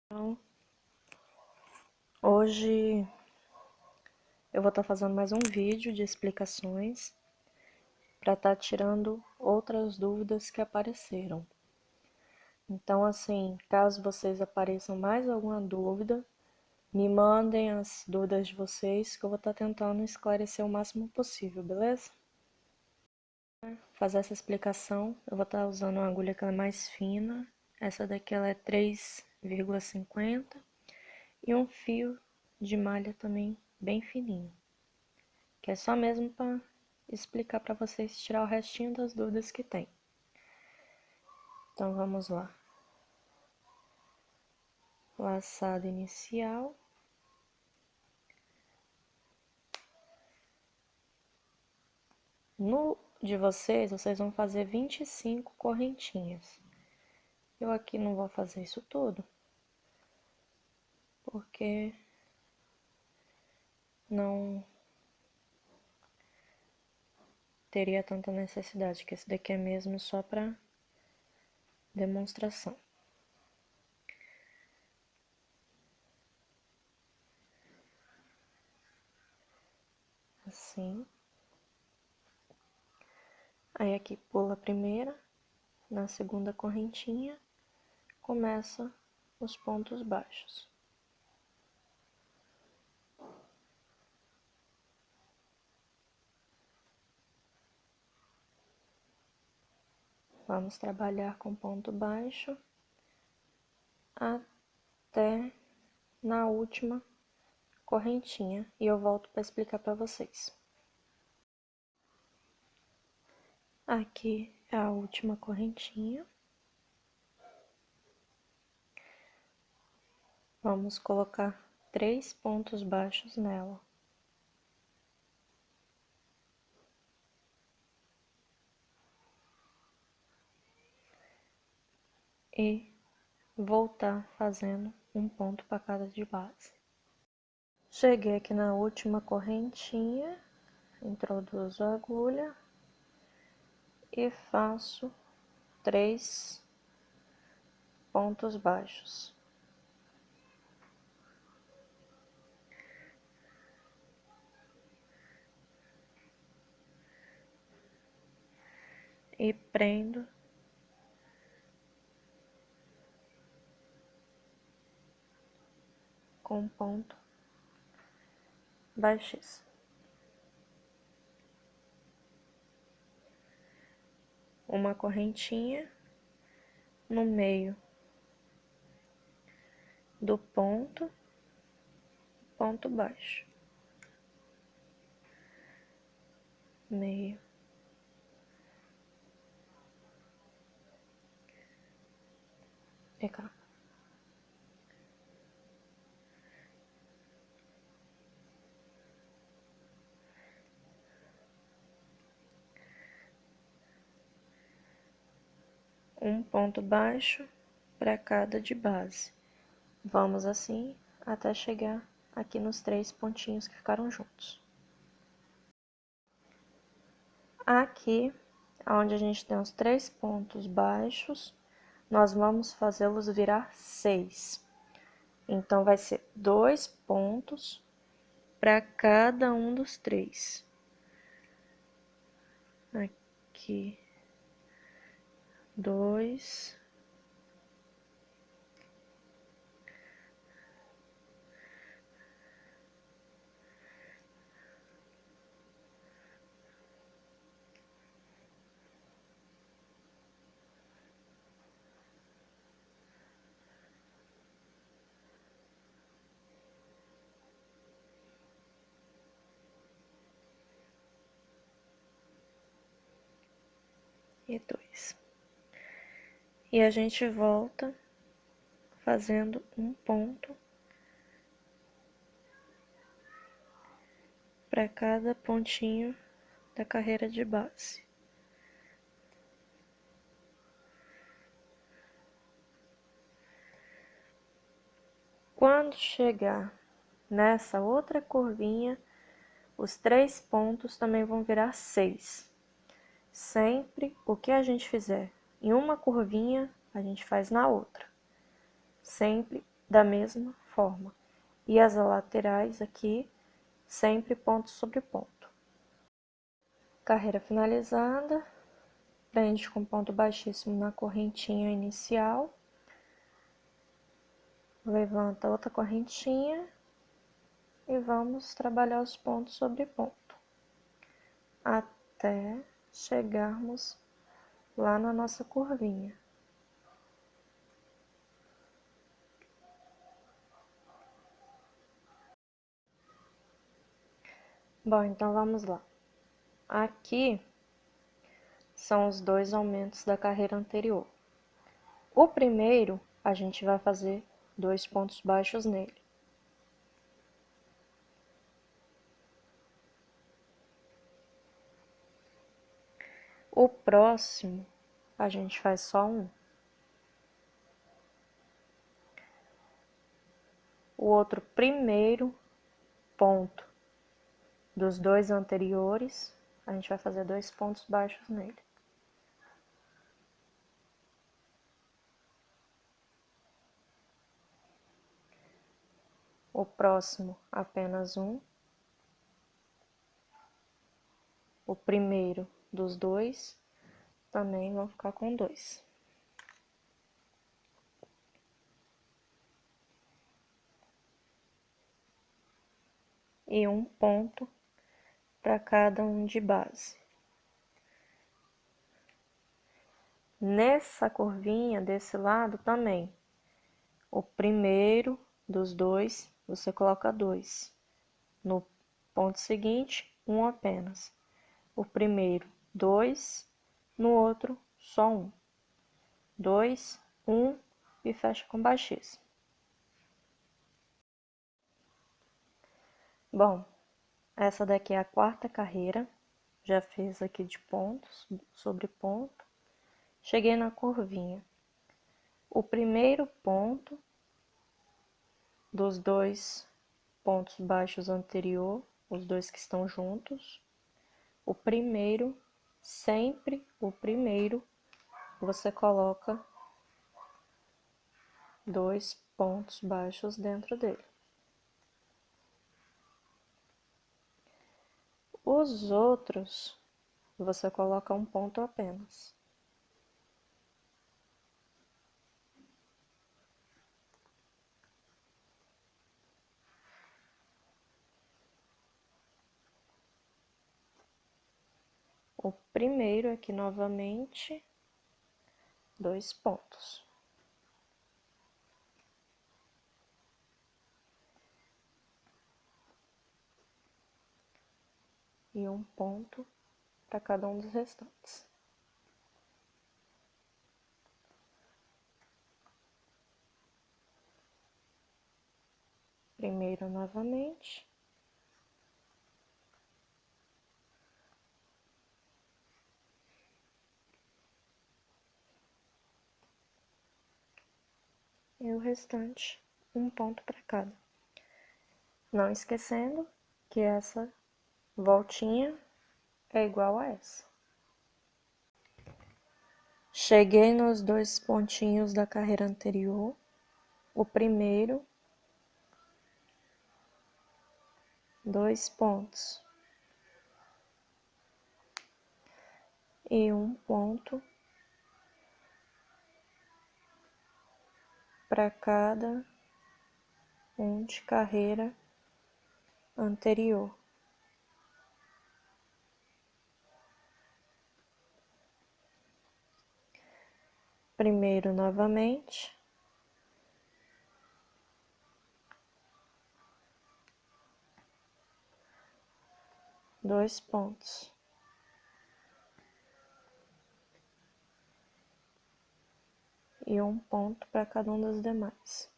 Então, hoje eu vou estar fazendo mais um vídeo de explicações para estar tirando outras dúvidas que apareceram. Então, assim, caso vocês apareçam mais alguma dúvida, me mandem as dúvidas de vocês que eu vou estar tentando esclarecer o máximo possível, beleza? Para fazer essa explicação, eu vou estar usando uma agulha que ela é mais fina. Essa daqui ela é 3,50 e um fio de malha também bem fininho, que é só mesmo para explicar para vocês, tirar o restinho das dúvidas que tem. Então vamos lá. Laçado inicial. No de vocês vão fazer 25 correntinhas. Eu aqui não vou fazer isso tudo, porque não teria tanta necessidade, que esse daqui é mesmo só para demonstração. Assim. Aí aqui pula a primeira, na segunda correntinha, começa os pontos baixos. Vamos trabalhar com ponto baixo até na última correntinha e eu volto para explicar para vocês. Aqui é a última correntinha. Vamos colocar 3 pontos baixos nela. E voltar fazendo um ponto para cada de base. Cheguei aqui na última correntinha, introduzo a agulha e faço 3 pontos baixos. E prendo com ponto baixíssimo. Uma correntinha no meio do ponto baixo, meio, e cá. Um ponto baixo para cada de base. Vamos assim até chegar aqui nos 3 pontinhos que ficaram juntos. Aqui, onde a gente tem os 3 pontos baixos, nós vamos fazê-los virar 6. Então, vai ser 2 pontos para cada um dos 3. Aqui, 2. E 2. E a gente volta fazendo um ponto para cada pontinho da carreira de base. Quando chegar nessa outra curvinha, os 3 pontos também vão virar 6. Sempre o que a gente fizer em uma curvinha, a gente faz na outra. Sempre da mesma forma. E as laterais aqui, sempre ponto sobre ponto. Carreira finalizada, prende com ponto baixíssimo na correntinha inicial, levanta outra correntinha e vamos trabalhar os pontos sobre ponto, até chegarmos lá na nossa curvinha. Bom, então vamos lá. Aqui são os dois aumentos da carreira anterior. O primeiro, a gente vai fazer 2 pontos baixos nele. O próximo, a gente faz só um. O outro primeiro ponto dos dois anteriores, a gente vai fazer 2 pontos baixos nele. O próximo, apenas um. O primeiro dos dois, também vão ficar com 2. E um ponto para cada um de base. Nessa curvinha desse lado também, o primeiro dos dois, você coloca 2. No ponto seguinte, um apenas. O primeiro, 2, no outro, só um. 2, 1 e fecha com baixíssimo. Bom, essa daqui é a quarta carreira, já fiz aqui de pontos sobre ponto. Cheguei na curvinha. O primeiro ponto dos 2 pontos baixos anterior, os dois que estão juntos, o primeiro, sempre o primeiro, você coloca 2 pontos baixos dentro dele. Os outros, você coloca um ponto apenas. O primeiro aqui novamente, 2 pontos. E um ponto para cada um dos restantes. Primeiro novamente. E o restante, um ponto para cada. Não esquecendo que essa voltinha é igual a essa. Cheguei nos 2 pontinhos da carreira anterior. O primeiro, 2 pontos. E um ponto para cada um de carreira anterior. Primeiro novamente. Dois pontos. E um ponto para cada um dos demais.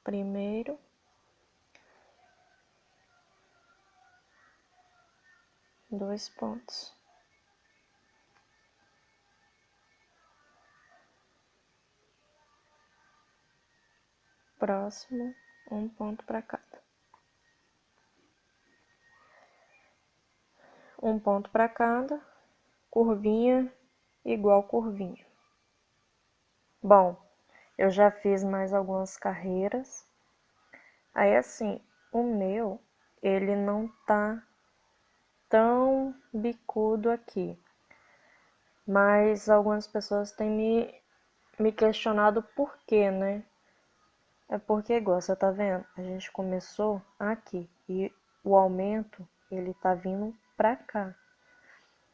Primeiro, dois pontos. próximo, um ponto para cada. Um ponto para cada, curvinha igual curvinha. Bom, eu já fiz mais algumas carreiras. Aí assim, o meu, ele não tá tão bicudo aqui. Mas algumas pessoas têm me questionado por quê, né? É porque, igual você tá vendo, a gente começou aqui e o aumento, ele tá vindo pra cá.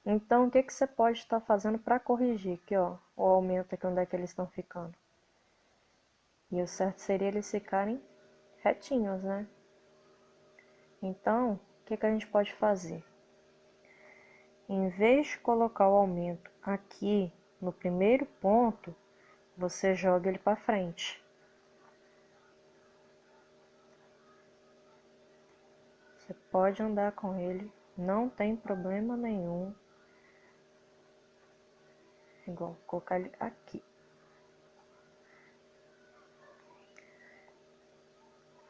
Então, o que que você pode estar fazendo para corrigir aqui, ó, o aumento aqui, onde é que eles estão ficando? E o certo seria eles ficarem retinhos, né? Então, o que que a gente pode fazer? Em vez de colocar o aumento aqui no primeiro ponto, você joga ele para frente. Você pode andar com ele, não tem problema nenhum. Igual, colocar ele aqui.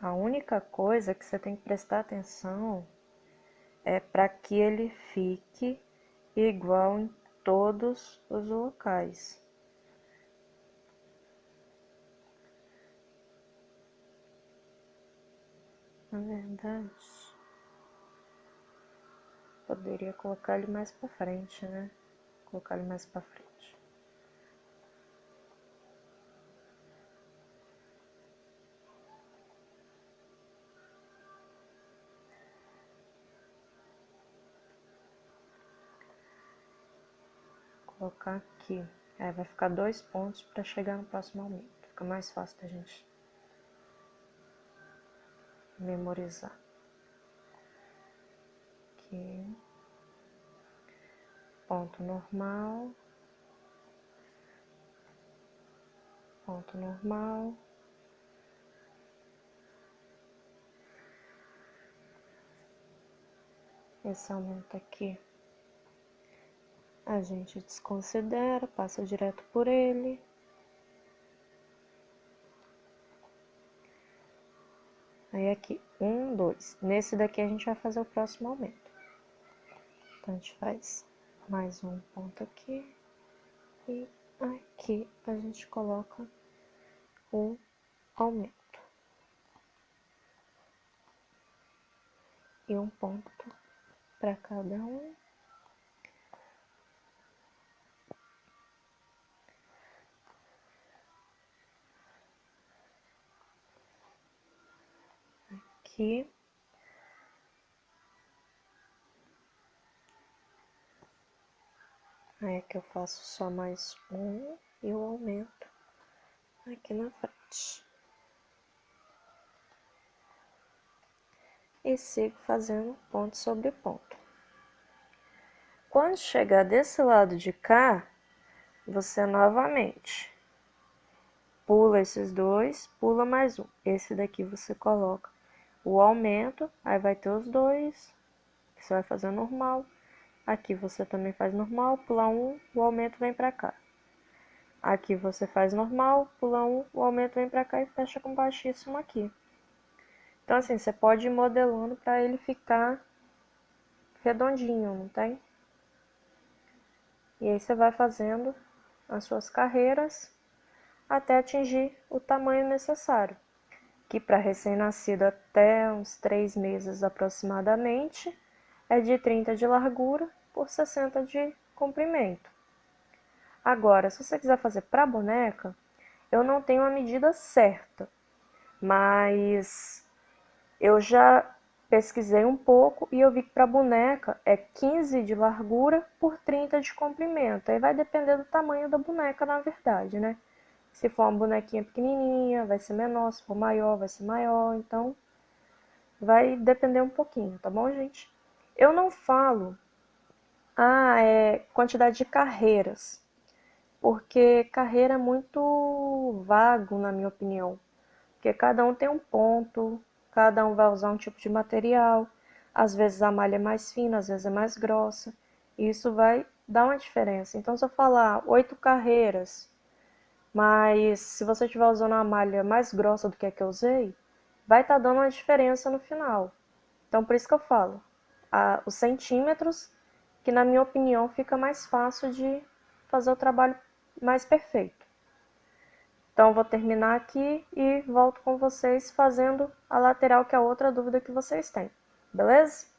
A única coisa que você tem que prestar atenção é para que ele fique igual em todos os locais. Na verdade, poderia colocar ele mais para frente, né? Colocar ele mais para frente. Colocar aqui. Aí vai ficar 2 pontos para chegar no próximo aumento. Fica mais fácil da gente memorizar. Aqui. Ponto normal. Ponto normal. Esse aumento aqui a gente desconsidera, passa direto por ele. Aí aqui, 1, 2. Nesse daqui a gente vai fazer o próximo aumento. Então a gente faz mais um ponto aqui. E aqui a gente coloca o aumento. E um ponto para cada um. Aqui. Aí aqui eu faço só mais um e o aumento aqui na frente. E sigo fazendo ponto sobre ponto. Quando chegar desse lado de cá, você novamente pula esses dois, pula mais um. Esse daqui você coloca o aumento, aí vai ter os dois, que você vai fazer normal. Aqui você também faz normal, pula um, o aumento vem pra cá. Aqui você faz normal, pula um, o aumento vem pra cá e fecha com baixíssimo aqui. Então assim, você pode ir modelando para ele ficar redondinho, não tem? E aí você vai fazendo as suas carreiras até atingir o tamanho necessário, que para recém-nascido até uns 3 meses aproximadamente é de 30 de largura por 60 de comprimento. Agora, se você quiser fazer para boneca, eu não tenho a medida certa, mas eu já pesquisei um pouco e eu vi que para boneca é 15 de largura por 30 de comprimento. Aí vai depender do tamanho da boneca, na verdade, né? Se for uma bonequinha pequenininha, vai ser menor. Se for maior, vai ser maior. Então, vai depender um pouquinho, tá bom, gente? Eu não falo quantidade de carreiras, porque carreira é muito vago, na minha opinião. Porque cada um tem um ponto, cada um vai usar um tipo de material. Às vezes a malha é mais fina, às vezes é mais grossa. E isso vai dar uma diferença. Então, se eu falar 8 carreiras, Mas se você estiver usando uma malha mais grossa do que a que eu usei, vai estar dando uma diferença no final. Então, por isso que eu falo, os centímetros, que na minha opinião fica mais fácil de fazer o trabalho mais perfeito. Então, eu vou terminar aqui e volto com vocês fazendo a lateral, que é a outra dúvida que vocês têm. Beleza?